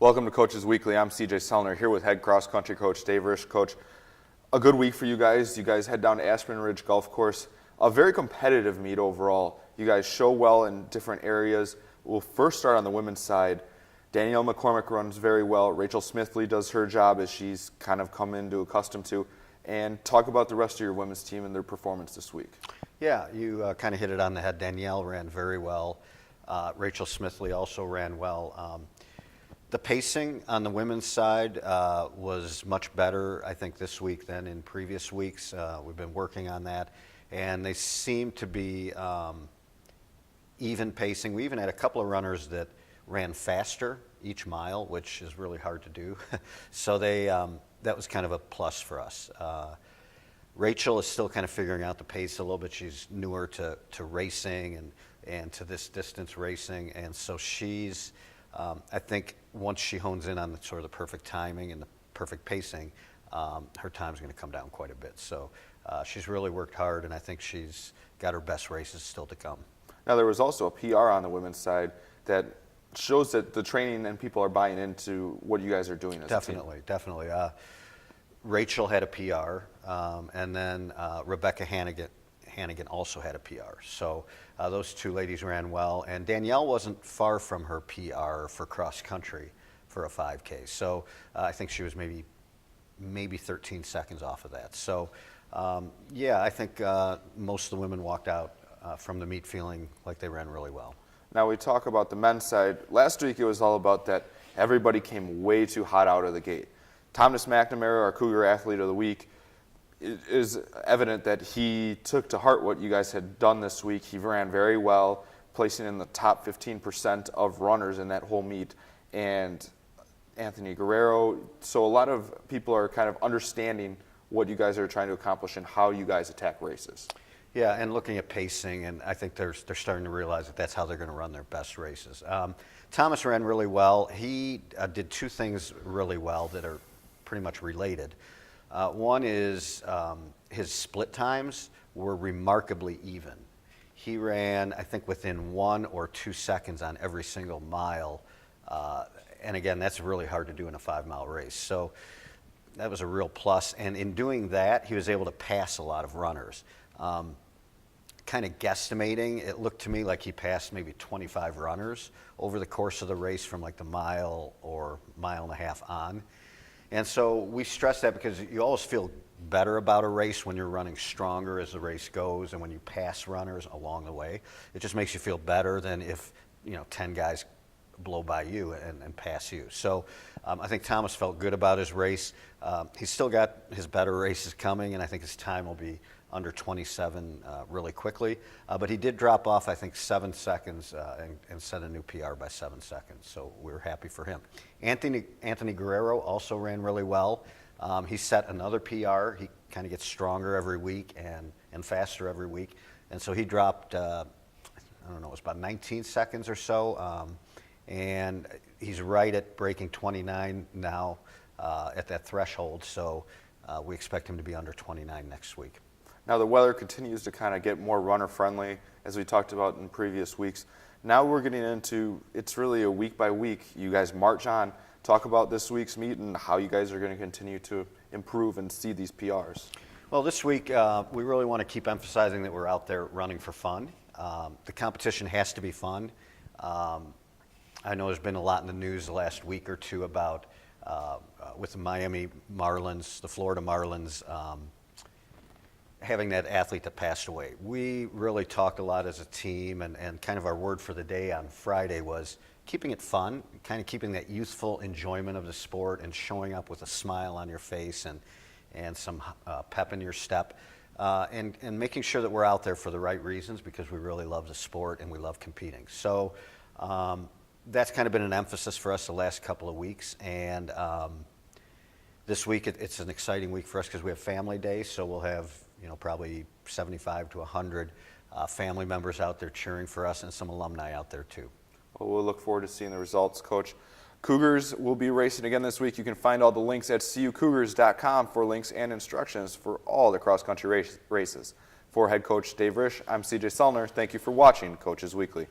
Welcome to Coaches Weekly. I'm CJ Sellner here with head cross country coach Dave Risch. Coach, a good week for you guys. You guys head down to Aspen Ridge Golf Course. A very competitive meet overall. You guys show well in different areas. We'll first start on the women's side. Danielle McCormick runs very well. Rachel Smithley does her job as she's kind of come into accustomed to. And talk about the rest of your women's team and their performance this week. Yeah, you kind of hit it on the head. Danielle ran very well. Rachel Smithley also ran well. The pacing on the women's side was much better, I think, this week than in previous weeks. We've been working on that, and they seem to be even pacing. We even had a couple of runners that ran faster each mile, which is really hard to do. So that was kind of a plus for us. Rachel is still kind of figuring out the pace a little bit. She's newer to racing and to this distance racing, and so she's, I think once she hones in on the sort of the perfect timing and the perfect pacing, her time's going to come down quite a bit. So she's really worked hard, and I think she's got her best races still to come. Now, there was also a PR on the women's side that shows that the training and people are buying into what you guys are doing as a team. Definitely. Rachel had a PR, and then Rebecca Hannigan also had a PR. So those two ladies ran well, and Danielle wasn't far from her PR for cross country for a 5K. So I think she was maybe 13 seconds off of that. So yeah, I think most of the women walked out from the meet feeling like they ran really well. Now we talk about the men's side. Last week it was all about that everybody came way too hot out of the gate. Thomas McNamara, our Cougar Athlete of the Week, it is evident that he took to heart what you guys had done this week. He ran very well, placing in the top 15% of runners in that whole meet. And Anthony Guerrero, so a lot of people are kind of understanding what you guys are trying to accomplish and how you guys attack races. Yeah, and looking at pacing, and I think they're starting to realize that that's how they're going to run their best races. Thomas ran really well. He did two things really well that are pretty much related. One is his split times were remarkably even. He ran, I think, within 1 or 2 seconds on every single mile. And again, that's really hard to do in a 5-mile race. So that was a real plus. And in doing that, he was able to pass a lot of runners. Kind of guesstimating, it looked to me like he passed maybe 25 runners over the course of the race from like the mile or mile and a half on. And so we stress that because you always feel better about a race when you're running stronger as the race goes, and when you pass runners along the way. It just makes you feel better than if 10 guys blow by you and pass you. So I think Thomas felt good about his race. He's still got his better races coming, and I think his time will be under 27 really quickly. But he did drop off, I think, 7 seconds and set a new PR by 7 seconds. So we're happy for him. Anthony Guerrero also ran really well. He set another PR. He kind of gets stronger every week and faster every week. And so he dropped, I don't know, it was about 19 seconds or so. And he's right at breaking 29 now at that threshold. So we expect him to be under 29 next week. Now the weather continues to kind of get more runner friendly, as we talked about in previous weeks. Now we're getting into, it's really a week by week. You guys march on. Talk about this week's meet and how you guys are going to continue to improve and see these PRs. Well, this week we really want to keep emphasizing that we're out there running for fun. The competition has to be fun. I know there's been a lot in the news the last week or two about with the Miami Marlins, the Florida Marlins, having that athlete that passed away. We really talked a lot as a team, and kind of our word for the day on Friday was keeping it fun, kind of keeping that youthful enjoyment of the sport and showing up with a smile on your face and some pep in your step, and making sure that we're out there for the right reasons because we really love the sport and we love competing. So that's kind of been an emphasis for us the last couple of weeks, and this week it's an exciting week for us because we have Family Day, so we'll have probably 75 to 100 family members out there cheering for us and some alumni out there too. Well, we'll look forward to seeing the results, Coach. Cougars will be racing again this week. You can find all the links at cucougars.com for links and instructions for all the cross-country races. For head coach Dave Risch, I'm CJ Sellner. Thank you for watching Coaches Weekly.